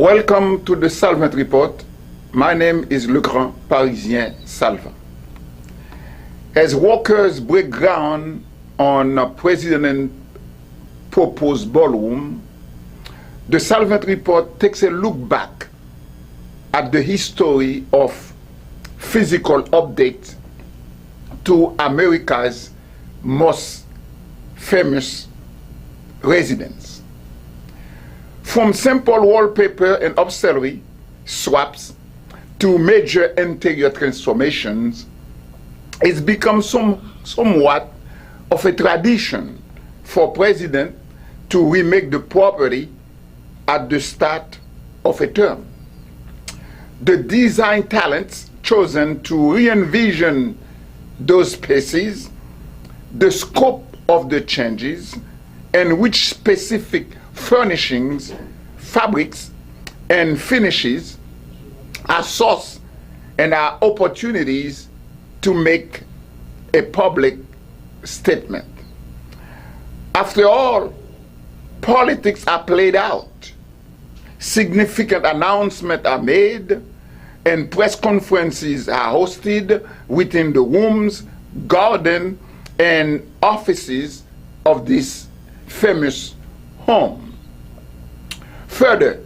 Welcome to the SALVANT report. My name is LEGRAND, PARISIEN, SALVANT. As workers break ground on a president-proposed ballroom, the SALVANT report takes a look back at the history of physical update to America's most famous residence. From simple wallpaper and upholstery swaps to major interior transformations, it's become somewhat of a tradition for president to remake the property at the start of a term. The design talents chosen to re-envision those spaces, the scope of the changes, and which specific furnishings, fabrics, and finishes are sourced and are opportunities to make a public statement. After all, politics are played out, significant announcements are made, and press conferences are hosted within the rooms, garden, and offices of this famous home. Further,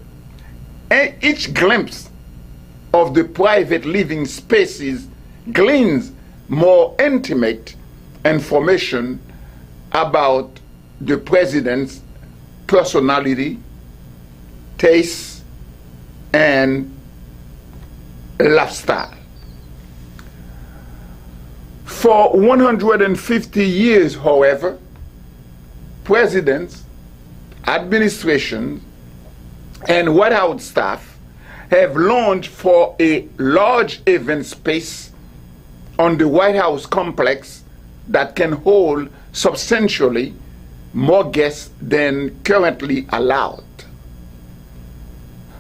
each glimpse of the private living spaces gleans more intimate information about the president's personality, taste, and lifestyle. For 150 years, however, presidents, administrations, and White House staff have longed for a large event space on the White House complex that can hold substantially more guests than currently allowed.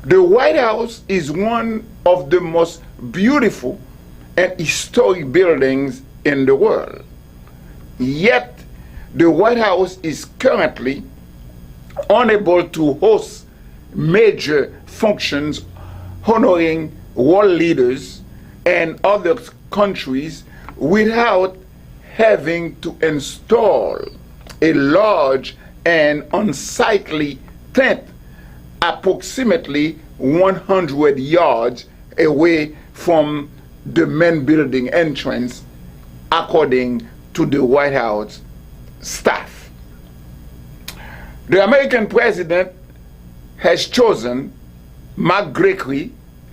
The White House is one of the most beautiful and historic buildings in the world. Yet, the White House is currently unable to host major functions honoring world leaders and other countries without having to install a large and unsightly tent approximately 100 yards away from the main building entrance, according to the White House staff. The American president has chosen McGreary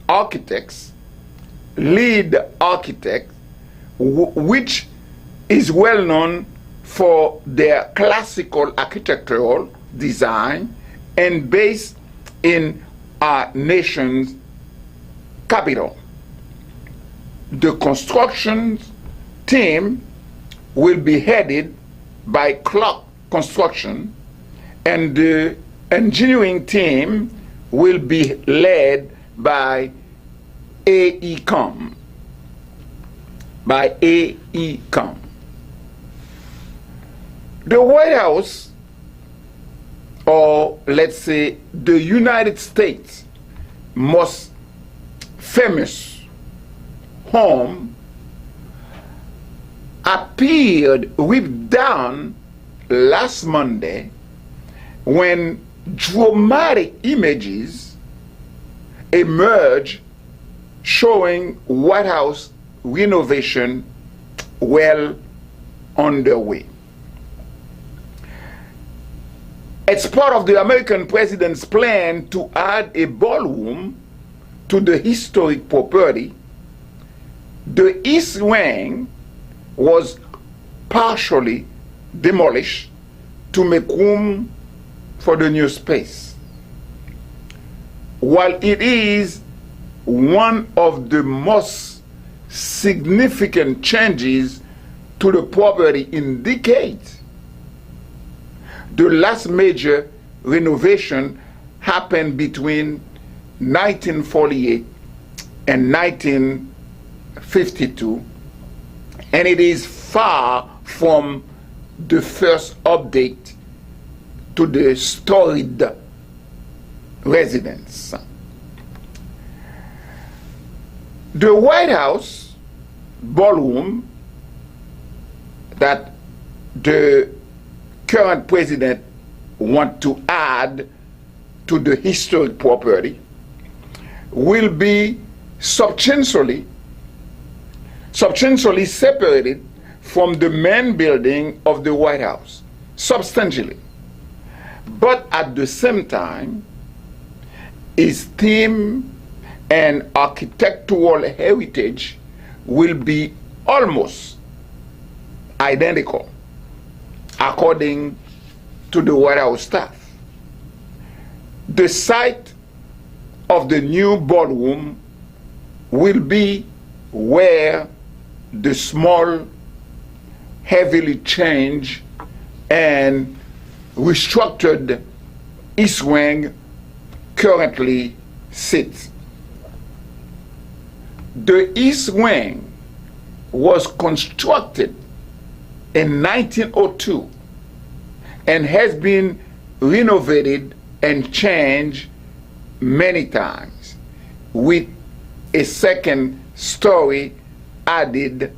Architects, lead architect, which is well known for their classical architectural design and based in our nation's capital. The construction team will be headed by Clark Construction, and the engineering team will be led by AECOM. The White House, or let's say the United States' most famous home, appeared ripped down last Monday when dramatic images emerged showing White House renovation well underway. As part of the American president's plan to add a ballroom to the historic property, the East Wing was partially demolished to make room for the new space. While it is one of the most significant changes to the property in decades, the last major renovation happened between 1948 and 1952, and it is far from the first update to the storied residence. The White House ballroom that the current president wants to add to the historic property will be substantially separated from the main building of the White House, substantially. But at the same time, its theme and architectural heritage will be almost identical, according to the White House staff. The site of the new ballroom will be where the small, heavily changed and restructured East Wing currently sits. The East Wing was constructed in 1902 and has been renovated and changed many times, with a second story added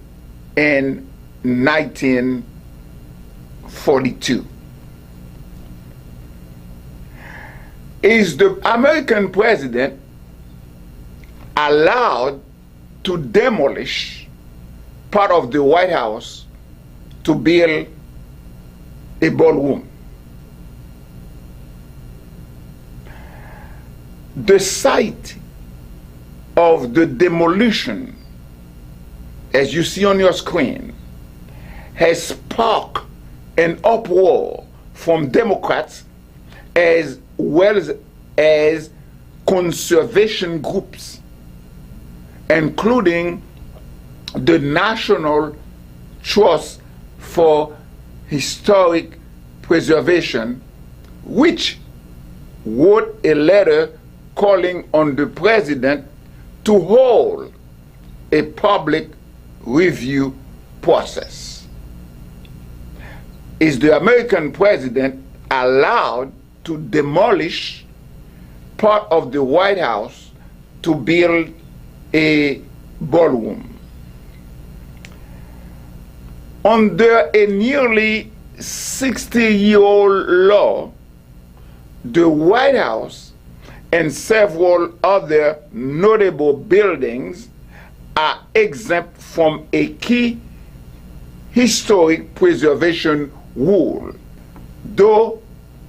in 1942. Is the American president allowed to demolish part of the White House to build a ballroom? The site of the demolition, as you see on your screen, has sparked an uproar from Democrats as well as conservation groups, including the National Trust for Historic Preservation, which wrote a letter calling on the president to hold a public review process. Is the American president allowed to demolish part of the White House to build a ballroom? Under a nearly 60-year-old law, the White House and several other notable buildings are exempt from a key historic preservation rule, though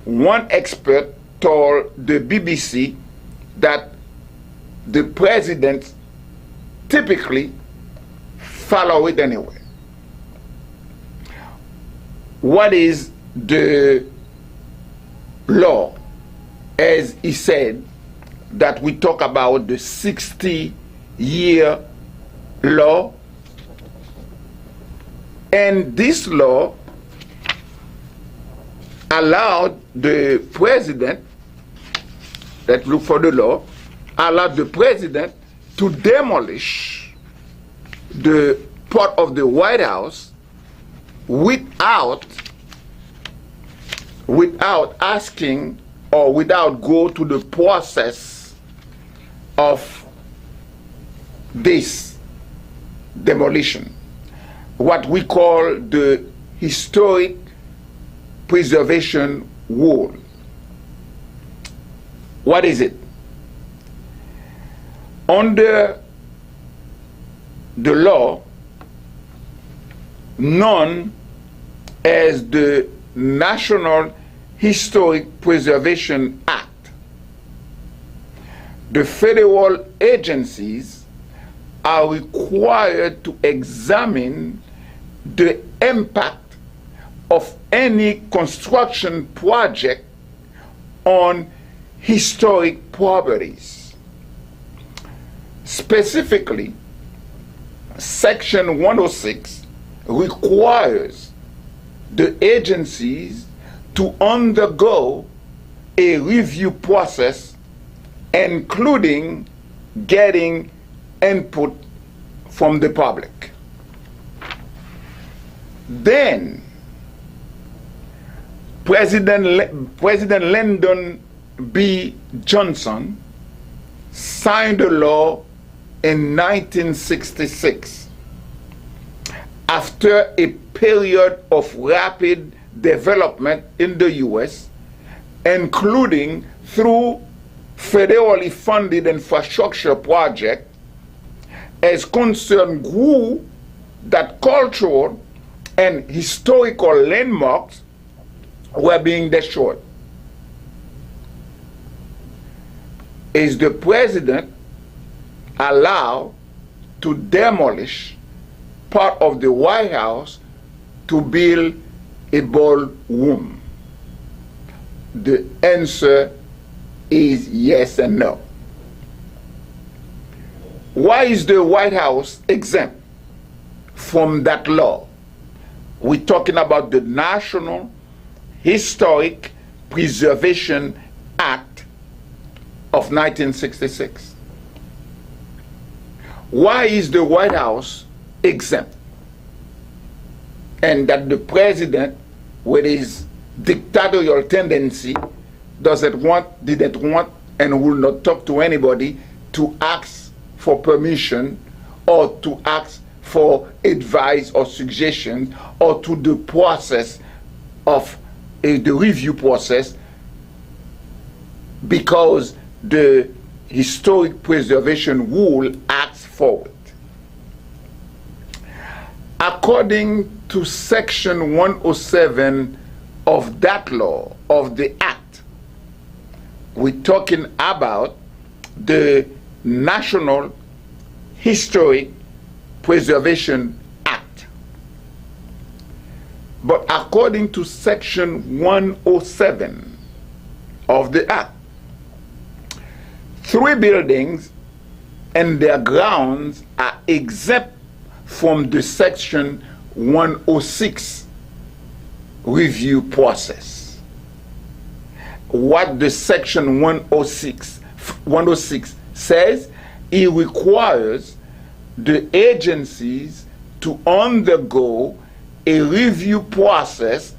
one expert told the BBC that the president typically follow it anyway. What is the law? As he said, that we talk about the 60-year law, and this law allowed the president, that look for the law, allowed the president to demolish the part of the White House without asking or without go to the process of this demolition, what we call the historic preservation rule. What is it? Under the law known as the National Historic Preservation Act, the federal agencies are required to examine the impact of any construction project on historic properties. Specifically, Section 106 requires the agencies to undergo a review process, including getting input from the public. Then President Lyndon B. Johnson signed a law in 1966, after a period of rapid development in the U.S., including through federally funded infrastructure projects, as concern grew that cultural and historical landmarks were being destroyed. Is the president allowed to demolish part of the White House to build a ballroom? The answer is yes and no. Why is the White House exempt from that law? We're talking about the National Historic Preservation Act of 1966. Why is the White House exempt? And that the president, with his dictatorial tendency, didn't want, and will not talk to anybody to ask for permission or to ask for advice or suggestions or to the process of the review process, because the historic preservation rule asks for it. According to section 107 of that law, of the act, we're talking about the National Historic Preservation Act. But according to section 107 of the act, 3 buildings and their grounds are exempt from the section 106 review process. What the section 106 says, it requires the agencies to undergo a review process,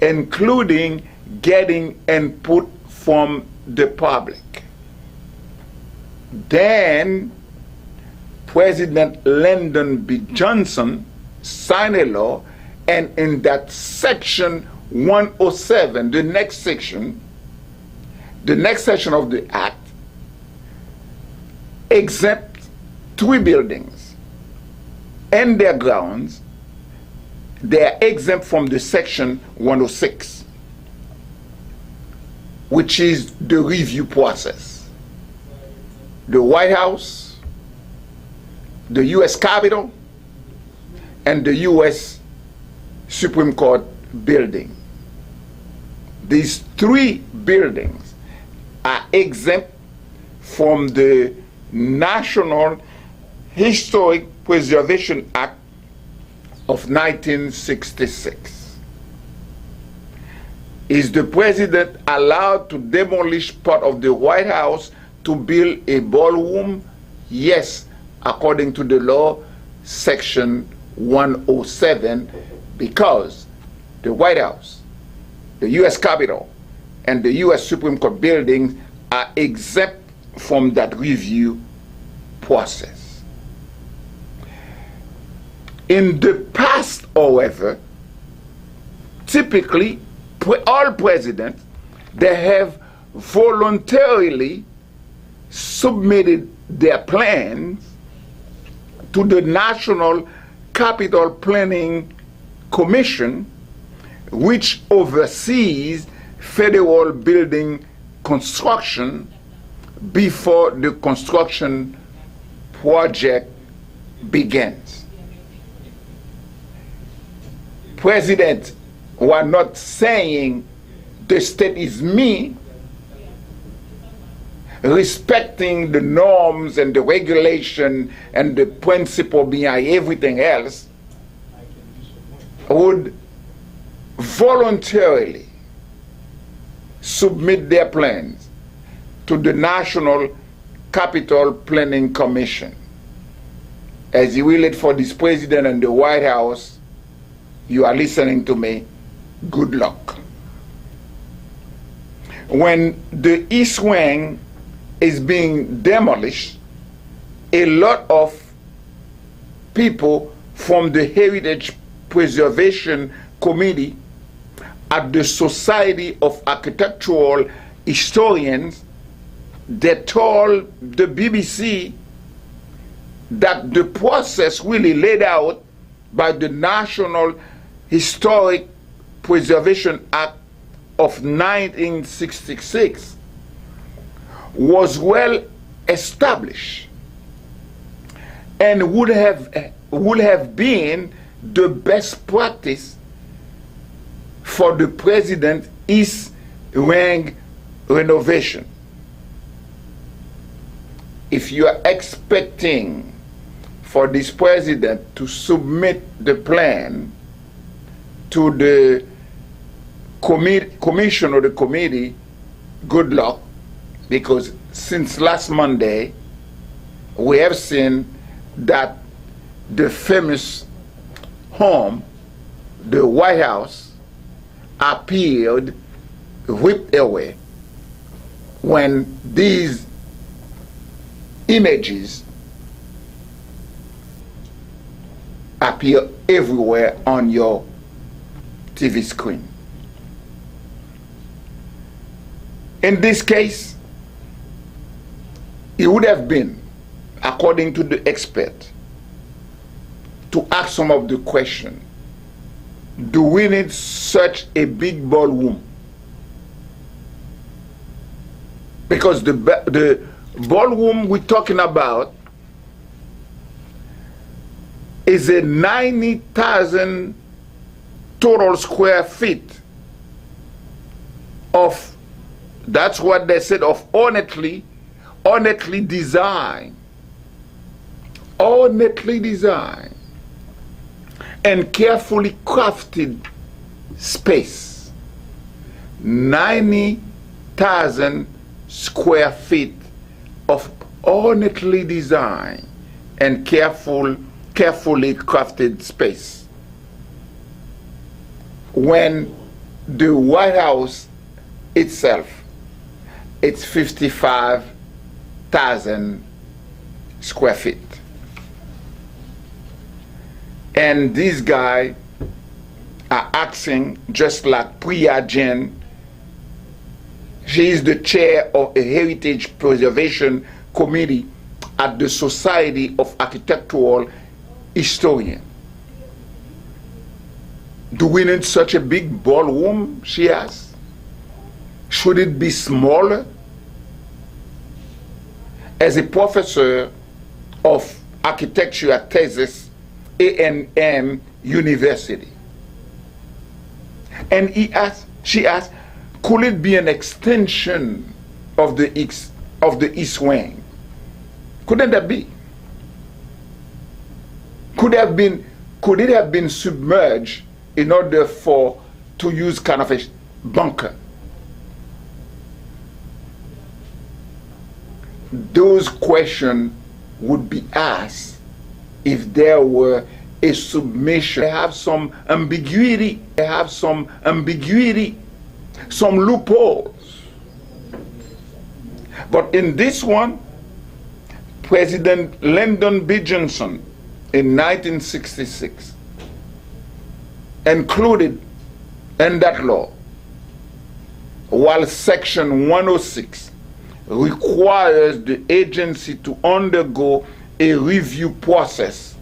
including getting input from the public. Then President Lyndon B. Johnson signed a law, and in that section 107, the next section of the act, exempt 3 buildings and their grounds. They are exempt from the section 106, which is the review process. The White House, the U.S. Capitol, and the U.S. Supreme Court building. These 3 buildings are exempt from the National Historic Preservation Act of 1966. Is the president allowed to demolish part of the White House to build a ballroom? Yes, according to the law, section 107, because the White House, the U.S. Capitol, and the U.S. Supreme Court buildings are exempt from that review process. In the past, however, typically all presidents, they have voluntarily submitted their plans to the National Capital Planning Commission, which oversees federal building construction before the construction project begins. Presidents who are not saying the state is me, respecting the norms and the regulation and the principle behind everything else, would voluntarily submit their plans to the National Capital Planning Commission. As you will it for this president and the White House, you are listening to me, good luck. When the East Wing is being demolished, a lot of people from the Heritage Preservation Committee at the Society of Architectural Historians that told the BBC that the process really laid out by the National Historic Preservation Act of 1966 was well established and would have been the best practice for the president East Wing renovation. If you are expecting for this president to submit the plan to the commission or the committee, good luck, because since last Monday we have seen that the famous home, the White House, appeared ripped away when these images appear everywhere on your TV screen. In this case, it would have been, according to the expert, to ask some of the question: do we need such a big ballroom? Because the ballroom we're talking about is a 90,000 total square feet of, that's what they said, of ornately designed and carefully crafted space. 90,000 square feet of ornately designed and carefully crafted space. When the White House itself, it's 55,000 square feet. And these guys are acting just like PARISIEN. She is the chair of a Heritage Preservation Committee at the Society of Architectural Historians. Do we need such a big ballroom, she asks? Should it be smaller? As a professor of architecture at Texas A&M University, and she asked, could it be an extension of the East Wing? Couldn't that be? Could it have been submerged in order to use kind of a bunker? Those questions would be asked if there were a submission. They have some ambiguity. Some loopholes. But in this one, President Lyndon B. Johnson in 1966 included in that law, while Section 106 requires the agency to undergo a review process,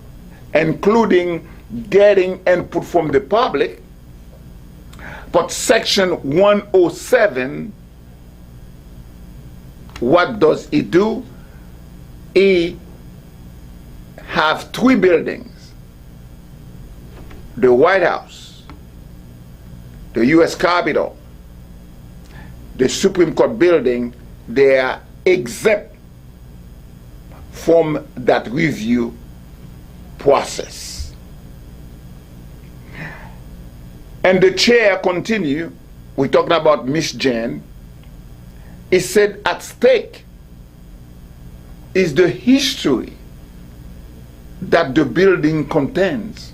including getting input from the public. But Section 107, what does it do? It have three buildings: the White House, the U.S. Capitol, the Supreme Court building. They are exempt from that review process. And the chair continued, we're talking about Miss Jane, he said, at stake is the history that the building contains.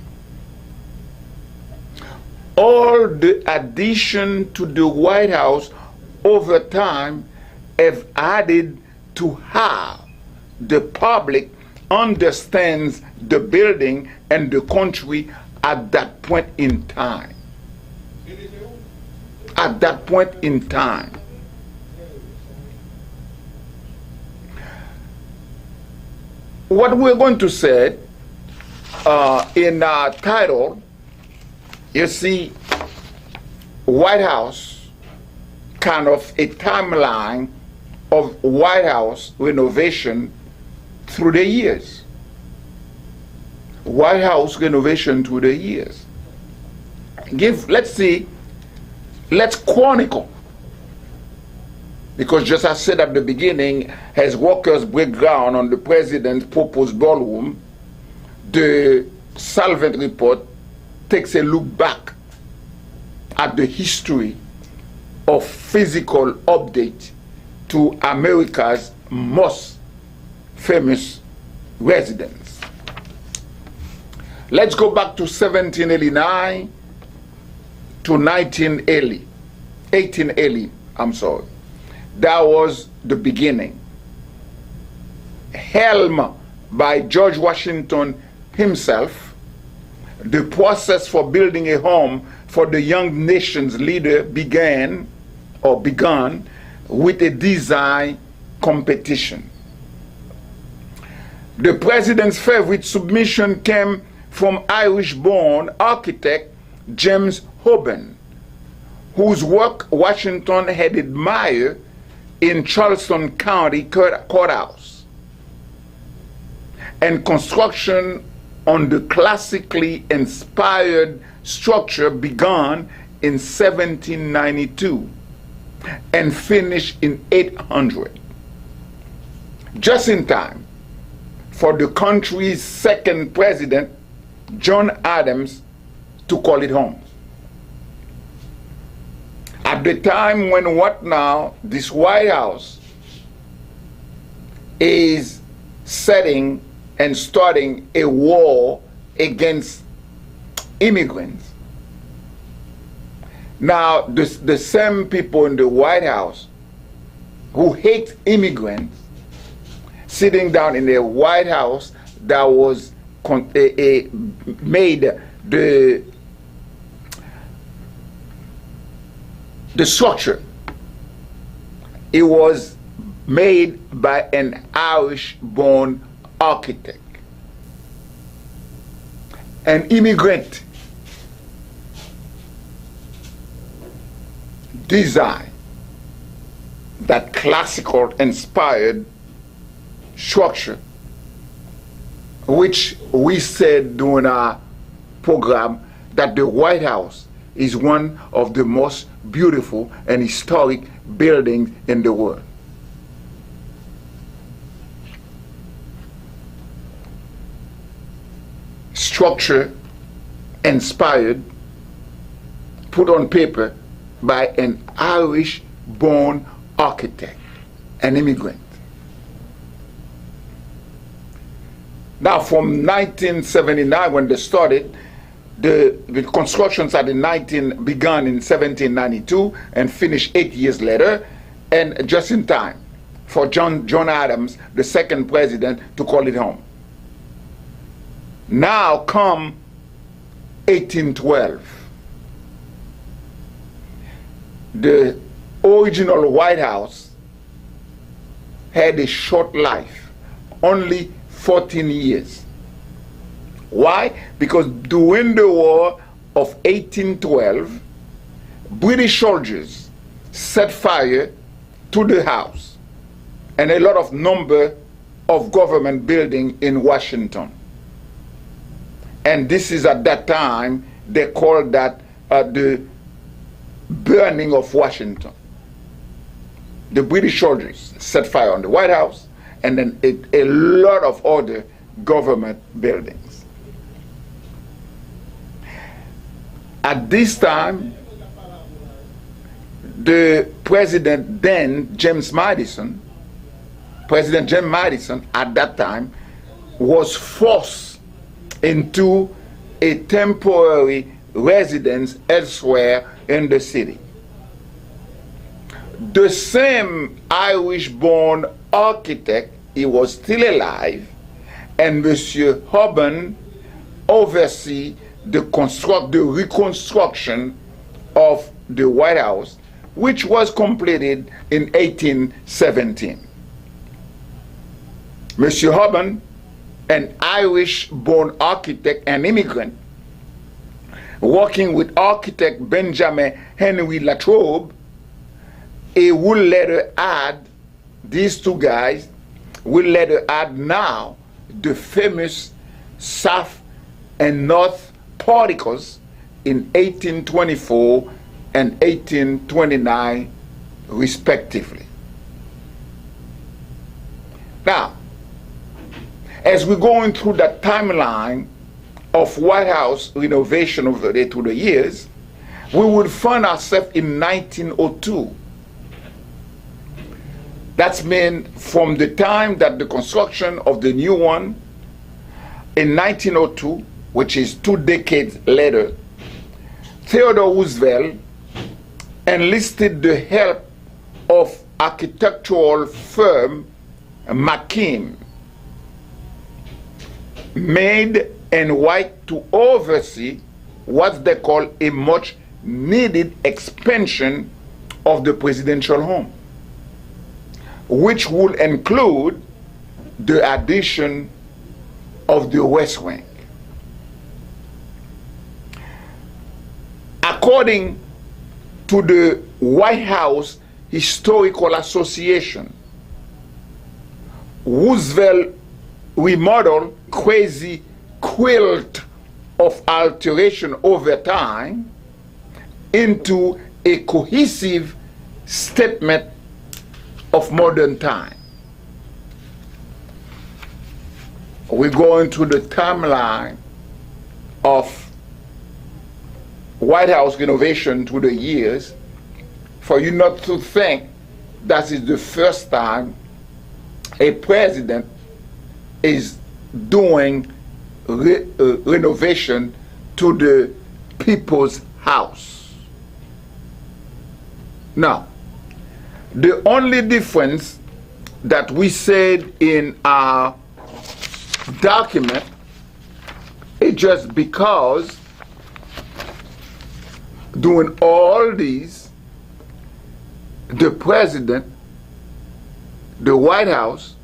All the addition to the White House over time have added to how the public understands the building and the country at that point in time. At that point in time. What we're going to say in our title, you see, White House, kind of a timeline of White House renovation through the years. White House renovation through the years. Let's chronicle. Because just as I said at the beginning, as workers break ground on the president's proposed ballroom, the SALVANT report takes a look back at the history of physical update to America's most famous residence. Let's go back to 1789 to 1880, I'm sorry. That was the beginning. Helmed by George Washington himself, the process for building a home for the young nation's leader began with a design competition. The president's favorite submission came from Irish-born architect James Hoban, whose work Washington had admired in Charleston County Courthouse, and construction on the classically inspired structure began in 1792 and finished in 800, just in time for the country's second president, John Adams, to call it home. At the time when this White House is setting and starting a war against immigrants. Now, the same people in the White House who hate immigrants, sitting down in the White House that was made the structure. It was made by an Irish-born architect, an immigrant. Design that classical inspired structure, which we said during our program that the White House is one of the most beautiful and historic buildings in the world. Structure inspired, put on paper by an Irish-born architect, an immigrant. Now, from 1979, when they started, the construction began in 1792 and finished 8 years later, and just in time for John Adams, the second president, to call it home. Now come 1812. The original White House had a short life, only 14 years. Why? Because during the War of 1812, British soldiers set fire to the house and a lot of number of government buildings in Washington. And this is at that time, they called that the burning of Washington. The British soldiers set fire on the White House and then a lot of other government buildings. At this time, the president then, President James Madison at that time, was forced into a temporary residence elsewhere in the city. The same Irish-born architect, he was still alive, and Monsieur Hobben oversee the reconstruction of the White House, which was completed in 1817. Monsieur Hobben, an Irish-born architect and immigrant, working with architect Benjamin Henry Latrobe, he will later add, these two guys will later add now the famous South and North porticos in 1824 and 1829 respectively. Now, as we're going through that timeline of White House renovation over there through the years, we would find ourselves in 1902. That's mean from the time that the construction of the new one in 1902, which is 2 decades later, Theodore Roosevelt enlisted the help of architectural firm McKim, Made and White, to oversee what they call a much needed expansion of the presidential home, which would include the addition of the West Wing. According to the White House Historical Association, Roosevelt remodeled crazy quilt of alteration over time into a cohesive statement of modern time. We're going to the timeline of White House renovation through the years for you not to think that is the first time a president is doing renovation to the people's house. Now, the only difference that we said in our document is just because doing all these, the president, the White House,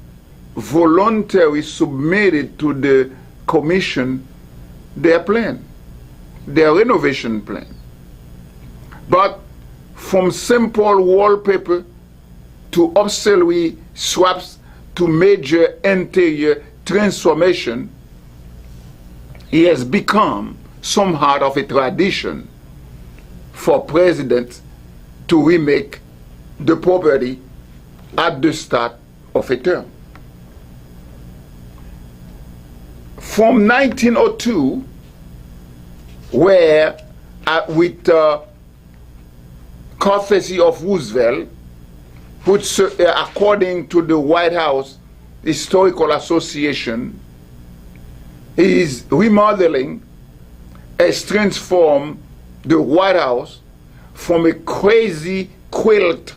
voluntarily submitted to the commission their plan, their renovation plan. But from simple wallpaper to auxiliary swaps to major interior transformation, it has become somewhat of a tradition for presidents to remake the property at the start of a term. From 1902, where with courtesy of Roosevelt, which according to the White House Historical Association is remodeling, has transformed the White House from a crazy quilt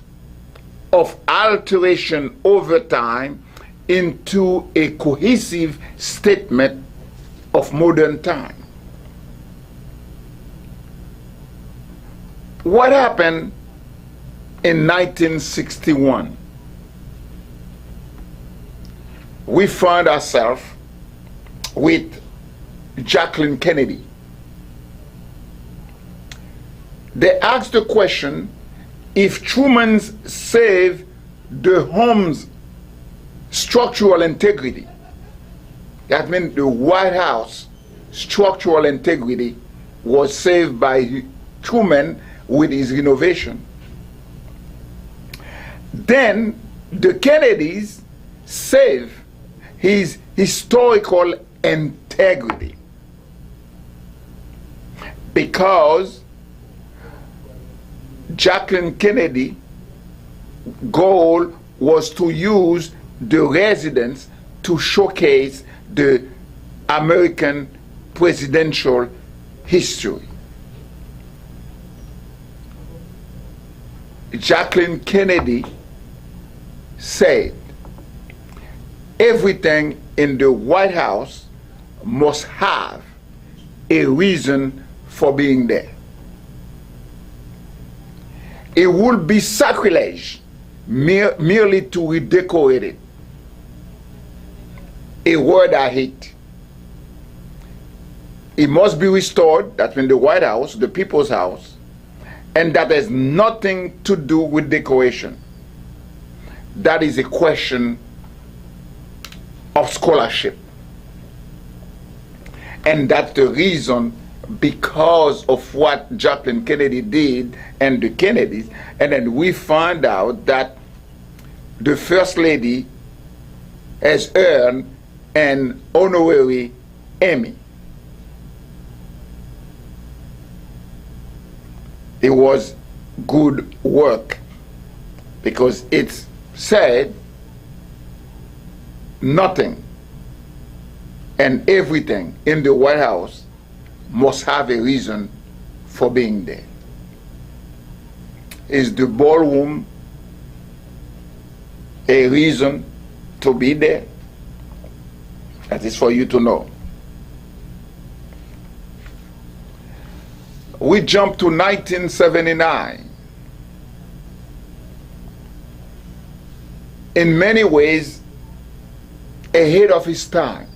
of alteration over time into a cohesive statement of modern time. What happened in 1961? We found ourselves with Jacqueline Kennedy. They asked the question if Truman saved the home's structural integrity. That meant the White House structural integrity was saved by Truman with his renovation. Then the Kennedys saved his historical integrity because Jacqueline Kennedy's goal was to use the residence to showcase the American presidential history. Jacqueline Kennedy said, everything in the White House must have a reason for being there. It would be sacrilege merely to redecorate it. A word I hate. It must be restored. That's in the White House, the people's house, and that has nothing to do with decoration. That is a question of scholarship. And that's the reason, because of what Jacqueline Kennedy did and the Kennedys, and then we find out that the First Lady has earned an honorary Emmy. It was good work, because it said nothing and everything in the White House must have a reason for being there. Is the ballroom a reason to be there? That is for you to know. We jump to 1979. In many ways, ahead of his time,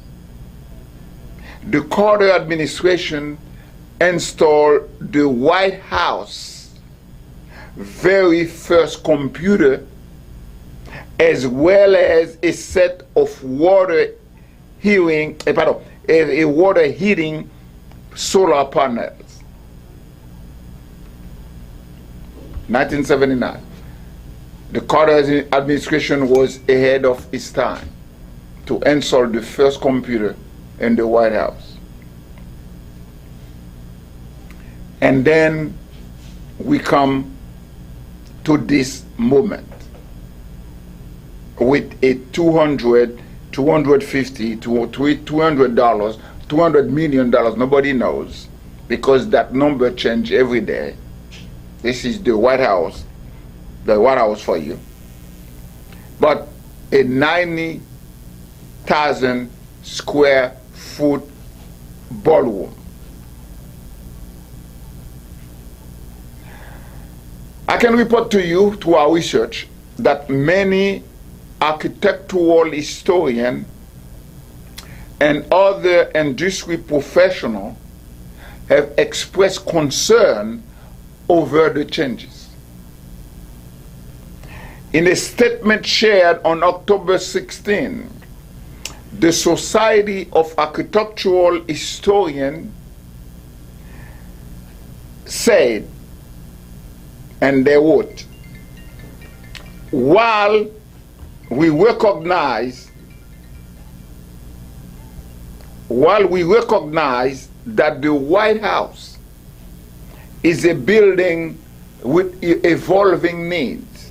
the Carter administration installed the White House very first computer, as well as a set of water heating solar panels. 1979. The Carter administration was ahead of its time to install the first computer in the White House. And then we come to this moment with a $250 to $200, $200 million, nobody knows, because that number changes every day. This is the White House for you. But a 90,000 square foot ballroom. I can report to you, to our research, that many architectural historians and other industry professionals have expressed concern over the changes. In a statement shared on October 16, the Society of Architectural Historians said, and they wrote, while we recognize that the White House is a building with evolving needs,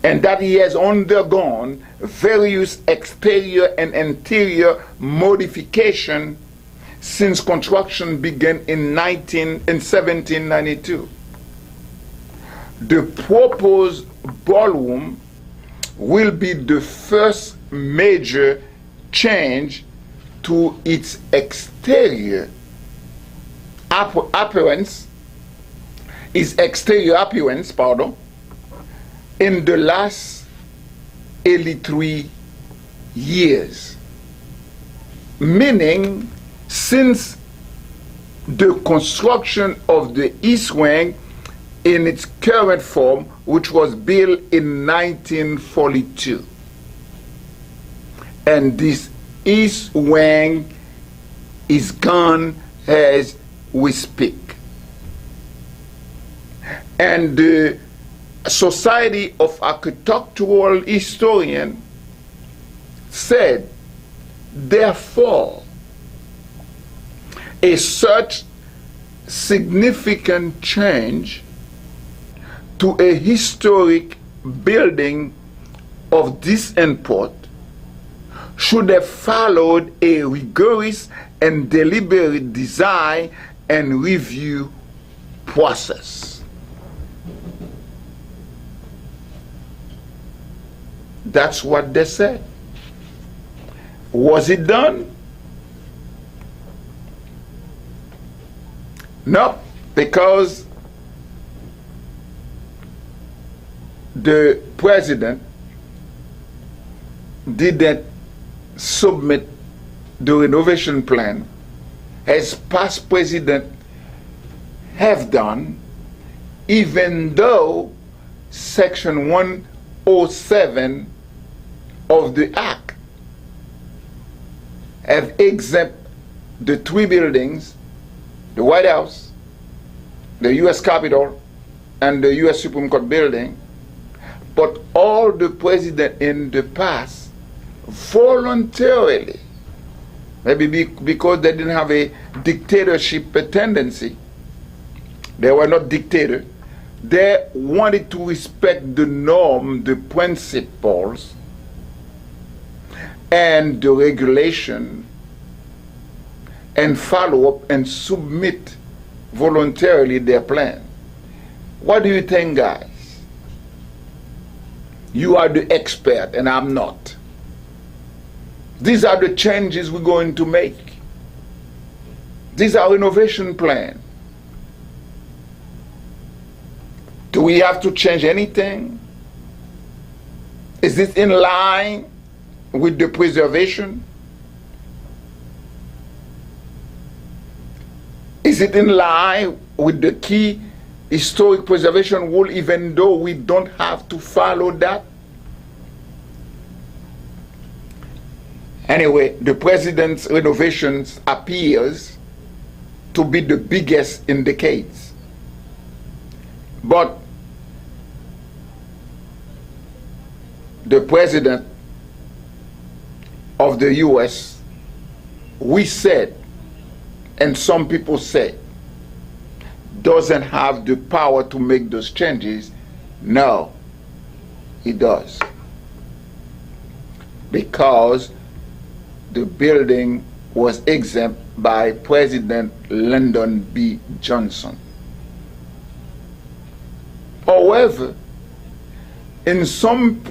and that he has undergone various exterior and interior modification since construction began in 1792. The proposed ballroom will be the first major change to its exterior appearance, in the last 83 years. Meaning, since the construction of the East Wing in its current form, which was built in 1942. And this East Wing is gone as we speak. And the Society of Architectural Historians said, therefore, a such significant change to a historic building of this import should have followed a rigorous and deliberate design and review process. That's what they said. Was it done? No, because the president didn't submit the renovation plan as past presidents have done, even though Section 107 of the Act have exempt the three buildings, the White House, the U.S. Capitol, and the U.S. Supreme Court building, but all the presidents in the past voluntarily, maybe because they didn't have a dictatorship tendency, they were not dictators, they wanted to respect the norm, the principles, and the regulation, and follow up and submit voluntarily their plan. What do you think, guys? You are the expert and I'm not. These are the changes we're going to make. These are renovation plans. Do we have to change anything? Is this in line with the preservation? Is it in line with the key historic preservation rule, even though we don't have to follow that? Anyway, the president's renovations appears to be the biggest in decades. But the president of the US, we said, and some people say, doesn't have the power to make those changes. No, he does. Because the building was exempt by President Lyndon B. Johnson. However, in some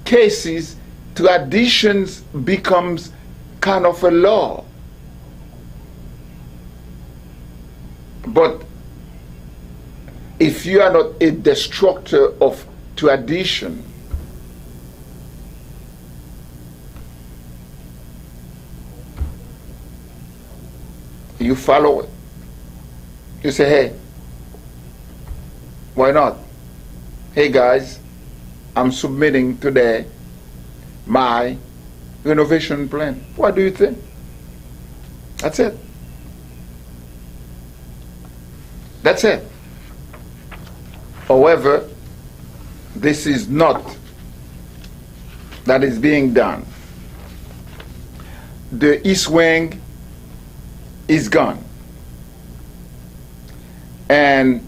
cases, traditions becomes kind of a law. But if you are not a destructor of tradition, you follow it. You say, hey, why not? Hey guys, I'm submitting today my renovation plan. What do you think? That's it. That's it. However, this is not that is being done. The East Wing is gone. And